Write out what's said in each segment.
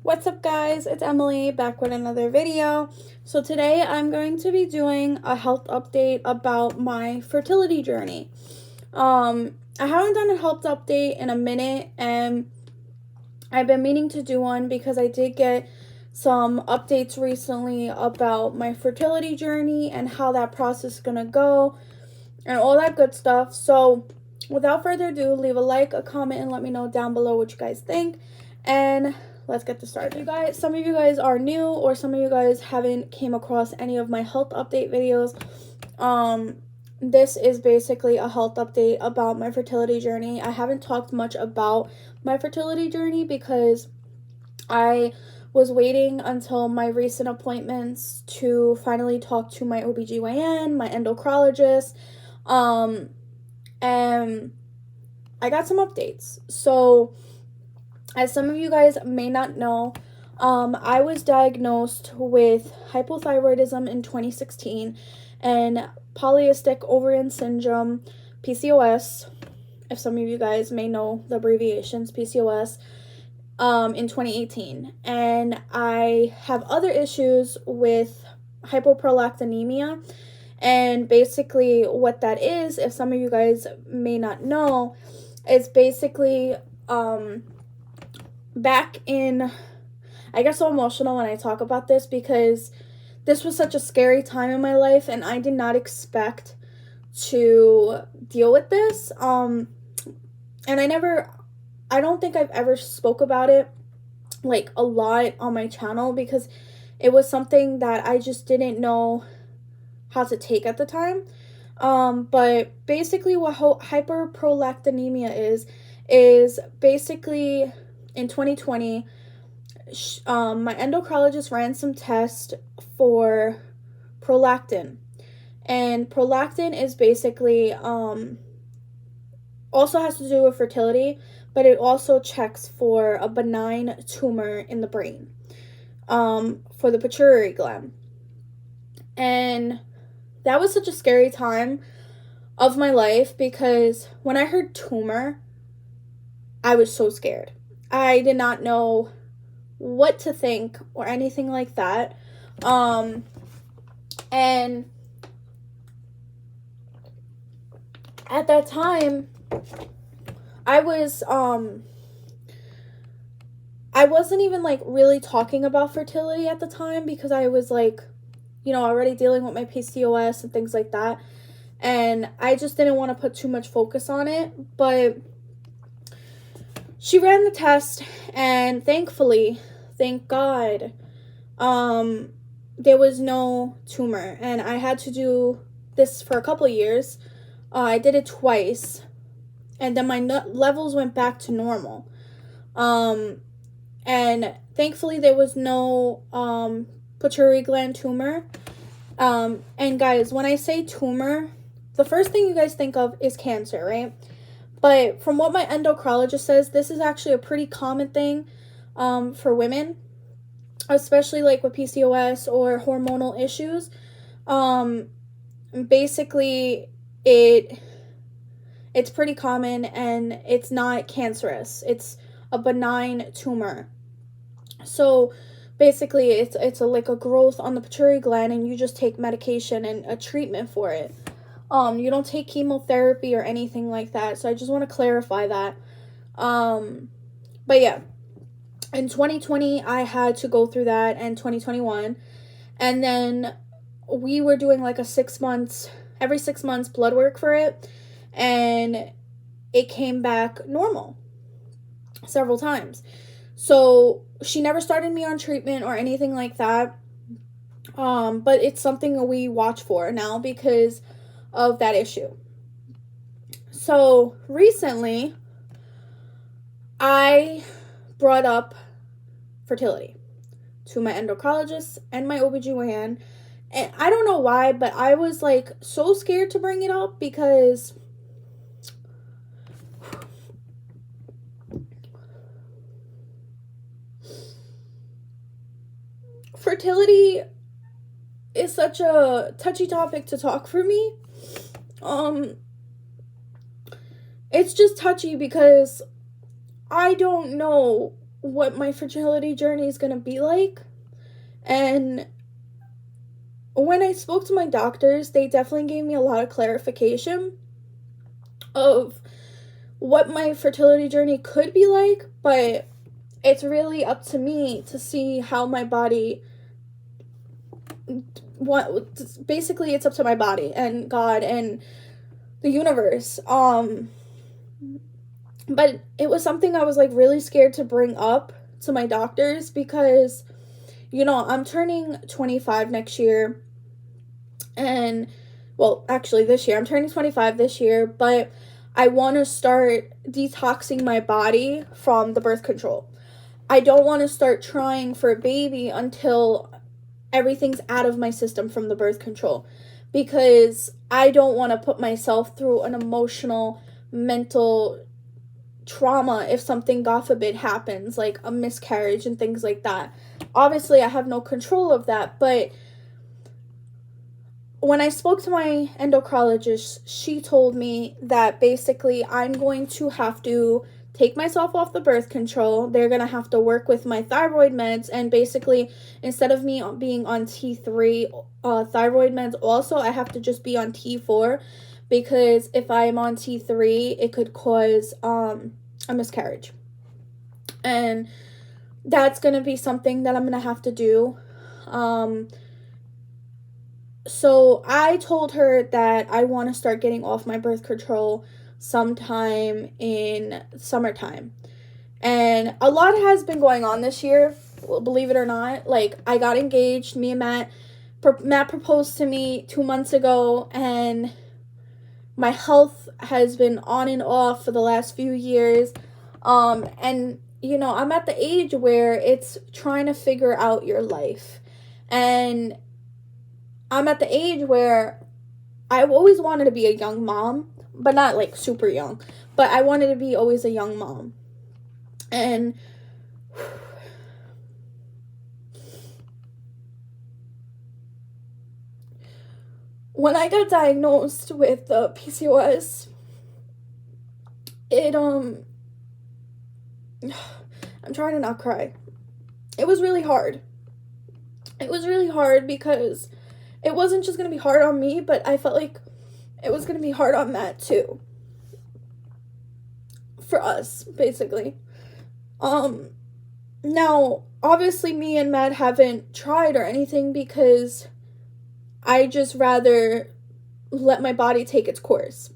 What's up, guys? It's Emily back with another video. So today I'm going to be doing a health update about my fertility journey. I haven't done a health update in a minute, and I've been meaning to do one because I did get some updates recently about my fertility journey and how that process is gonna go and all that good stuff. So without further ado, leave a like, a comment, and let me know down below what you guys think. And let's get this started. Some of you guys are new, or some of you guys haven't came across any of my health update videos. This is basically a health update about my fertility journey. I haven't talked much about my fertility journey because I was waiting until my recent appointments to finally talk to my OBGYN, my endocrinologist, and I got some updates. So as some of you guys may not know, I was diagnosed with hypothyroidism in 2016 and polycystic ovarian syndrome, PCOS, if some of you guys may know the abbreviations, PCOS, in 2018. And I have other issues with hypoprolactinemia. And basically what that is, if some of you guys may not know, is basically, back in, I get so emotional when I talk about this because this was such a scary time in my life and I did not expect to deal with this. And I don't think I've ever spoke about it like a lot on my channel because it was something that I just didn't know how to take at the time. But basically what hyperprolactinemia is basically in 2020, my endocrinologist ran some tests for prolactin. And prolactin is basically, also has to do with fertility, but it also checks for a benign tumor in the brain, for the pituitary gland. And that was such a scary time of my life because when I heard tumor, I was so scared. I did not know what to think or anything like that. And at that time, I wasn't even like really talking about fertility at the time because I was like, already dealing with my PCOS and things like that. And I just didn't want to put too much focus on it. But she ran the test and thankfully, thank God, there was no tumor. And I had to do this for a couple of years. I did it twice. And then my levels went back to normal. And thankfully there was no pituitary gland tumor. And guys, when I say tumor, the first thing you guys think of is cancer, right? But from what my endocrinologist says, this is actually a pretty common thing for women, especially like with PCOS or hormonal issues. Basically, it's pretty common and it's not cancerous. It's a benign tumor. So basically, it's like a growth on the pituitary gland, and you just take medication and a treatment for it. You don't take chemotherapy or anything like that. So I just want to clarify that. But yeah, in 2020, I had to go through that, and 2021. And then we were doing like every 6 months blood work for it. And it came back normal several times. So she never started me on treatment or anything like that. But it's something we watch for now because of that issue. So recently, I brought up fertility to my endocrinologist and my OBGYN. And I don't know why, but I was like so scared to bring it up because fertility is such a touchy topic to talk for me. It's just touchy because I don't know what my fertility journey is going to be like. And when I spoke to my doctors, they definitely gave me a lot of clarification of what my fertility journey could be like, but it's really up to me to see how my body, basically it's up to my body and God and the universe. But it was something I was like really scared to bring up to my doctors because, you know, I'm turning 25 next year. And, well, actually this year. I'm turning 25 this year, but I want to start detoxing my body from the birth control. I don't want to start trying for a baby until everything's out of my system from the birth control, because I don't want to put myself through an emotional, mental trauma if something, God forbid, happens, like a miscarriage and things like that. Obviously, I have no control of that, but when I spoke to my endocrinologist, she told me that basically I'm going to have to take myself off the birth control. They're going to have to work with my thyroid meds, and basically instead of me being on T3 thyroid meds also, I have to just be on T4, because if I'm on T3, it could cause a miscarriage. And that's going to be something that I'm going to have to do. So I told her that I want to start getting off my birth control sometime in summertime. And a lot has been going on this year, believe it or not. Like, I got engaged, me and Matt proposed to me 2 months ago, and my health has been on and off for the last few years. And, you know, I'm at the age where it's trying to figure out your life. And I'm at the age where I've always wanted to be a young mom, but not like super young, but I wanted to be always a young mom. And when I got diagnosed with PCOS, I'm trying to not cry. It was really hard. It was really hard because it wasn't just going to be hard on me, but I felt like it was going to be hard on Matt too. For us, basically. Now, obviously me and Matt haven't tried or anything because I just rather let my body take its course.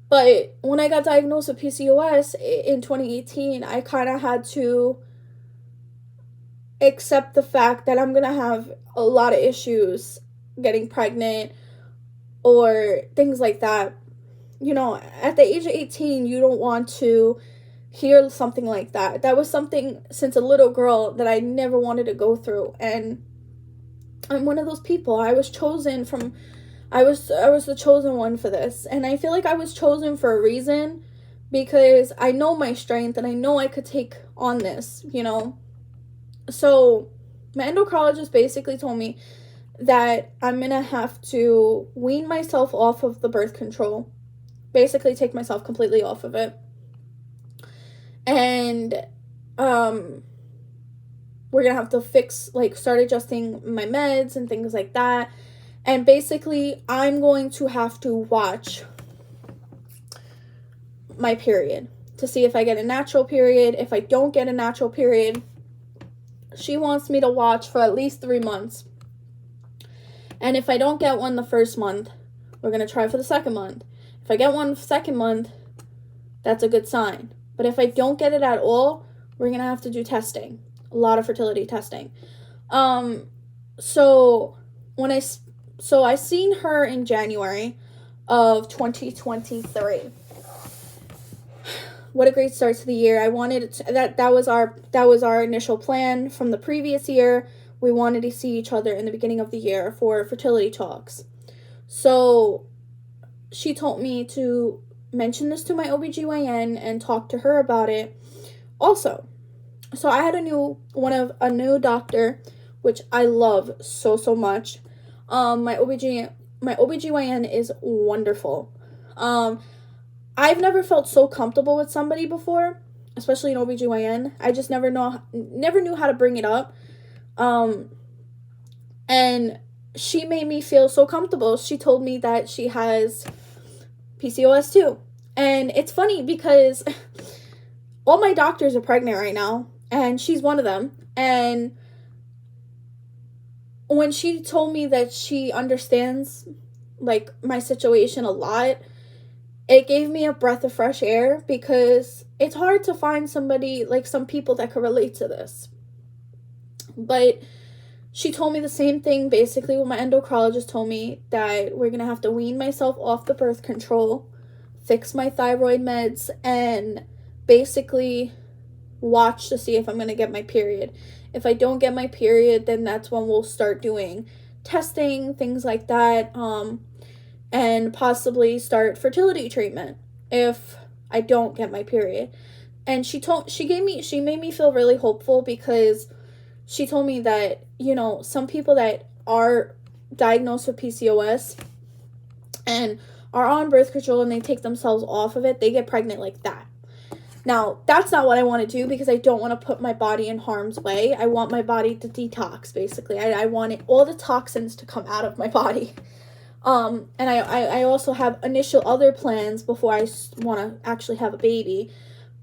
But when I got diagnosed with PCOS in 2018, I kind of had to accept the fact that I'm going to have a lot of issues getting pregnant or things like that. You know, at the age of 18, you don't want to hear something like that. That was something since a little girl that I never wanted to go through. And I'm one of those people. I was chosen from, I was the chosen one for this. And I feel like I was chosen for a reason, because I know my strength and I know I could take on this, you know. So my endocrinologist basically told me that I'm going to have to wean myself off of the birth control. Basically take myself completely off of it. And we're going to have to start adjusting my meds and things like that. And basically I'm going to have to watch my period to see if I get a natural period. If I don't get a natural period, she wants me to watch for at least 3 months. And if I don't get one the first month, we're going to try for the second month. If I get one the second month, that's a good sign. But if I don't get it at all, we're going to have to do testing. A lot of fertility testing. So I seen her in January of 2023. What a great start to the year. I wanted to, that was our initial plan from the previous year. We wanted to see each other in the beginning of the year for fertility talks. So she told me to mention this to my OBGYN and talk to her about it also. So I had a new doctor, which I love so much. My OBGYN is wonderful. I've never felt so comfortable with somebody before. especially an OBGYN. I just never knew how to bring it up. And she made me feel so comfortable. She told me that she has PCOS too. And it's funny because all my doctors are pregnant right now, and she's one of them. And when she told me that she understands, like, my situation a lot, it gave me a breath of fresh air, because it's hard to find somebody, like, some people that could relate to this. But she told me the same thing, basically, what my endocrinologist told me, that we're going to have to wean myself off the birth control, fix my thyroid meds, and basically watch to see if I'm going to get my period. If I don't get my period, then that's when we'll start doing testing, things like that, and possibly start fertility treatment if I don't get my period. And she made me feel really hopeful, because she told me that, you know, some people that are diagnosed with PCOS and are on birth control and they take themselves off of it, they get pregnant like that. Now, that's not what I want to do, because I don't want to put my body in harm's way. I want my body to detox, basically. I want all the toxins to come out of my body. And I also have initial other plans before I want to actually have a baby.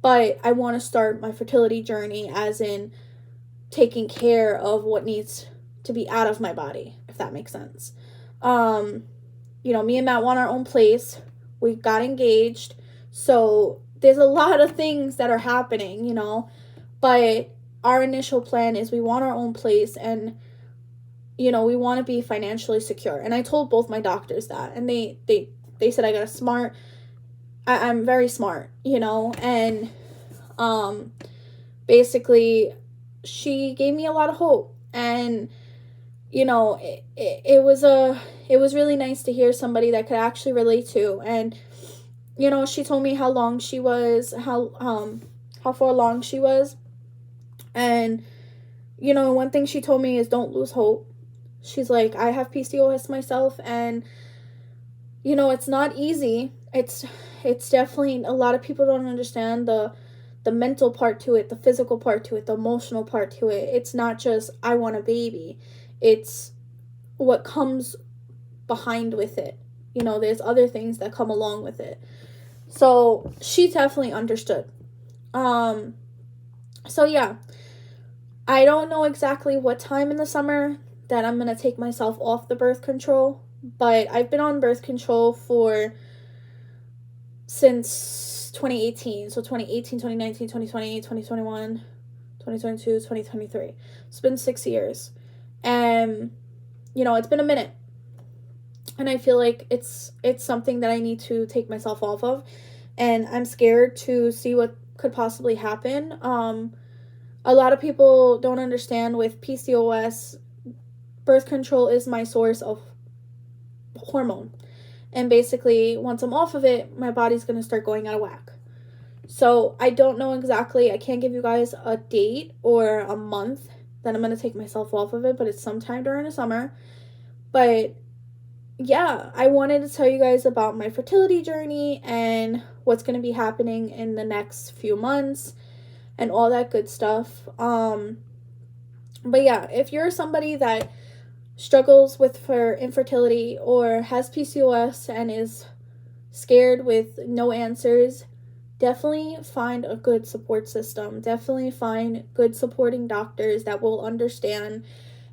But I want to start my fertility journey, as in taking care of what needs to be out of my body, if that makes sense. You know, me and Matt want our own place. We got engaged. So there's a lot of things that are happening, you know, but our initial plan is we want our own place, and, you know, we want to be financially secure. And I told both my doctors that, and they said I got I'm very smart, you know, and basically she gave me a lot of hope. And, you know, it was really nice to hear somebody that could actually relate to. And, you know, she told me how long she was, how far along she was. And, you know, one thing she told me is don't lose hope. She's like, I have PCOS myself, and, you know, it's not easy. It's definitely, a lot of people don't understand the mental part to it, the physical part to it, the emotional part to it. It's not just, I want a baby. It's what comes behind with it. You know, there's other things that come along with it. So she definitely understood. So yeah, I don't know exactly what time in the summer that I'm going to take myself off the birth control, but I've been on birth control since 2018. So 2018, 2019, 2020, 2021, 2022, 2023. It's been 6 years. And, you know, it's been a minute. And I feel like it's something that I need to take myself off of. And I'm scared to see what could possibly happen. A lot of people don't understand with PCOS, birth control is my source of hormone. And basically, once I'm off of it, my body's going to start going out of whack. So I don't know exactly. I can't give you guys a date or a month that I'm going to take myself off of it, but it's sometime during the summer. But yeah, I wanted to tell you guys about my fertility journey and what's going to be happening in the next few months and all that good stuff. But yeah, if you're somebody that struggles with infertility or has PCOS and is scared with no answers, definitely find a good support system. Definitely find good supporting doctors that will understand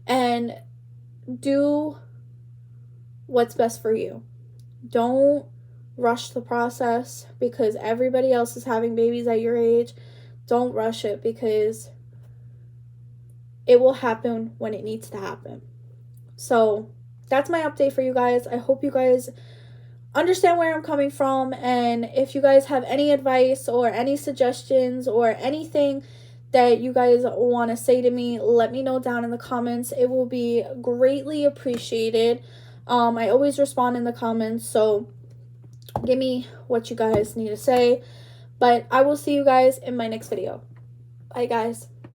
and do what's best for you. Don't rush the process because everybody else is having babies at your age. Don't rush it because it will happen when it needs to happen. So that's my update for you guys. I hope you guys understand where I'm coming from, and if you guys have any advice or any suggestions or anything that you guys want to say to me, let me know down in the comments. It will be greatly appreciated. I always respond in the comments, so give me what you guys need to say. But I will see you guys in my next video. Bye, guys.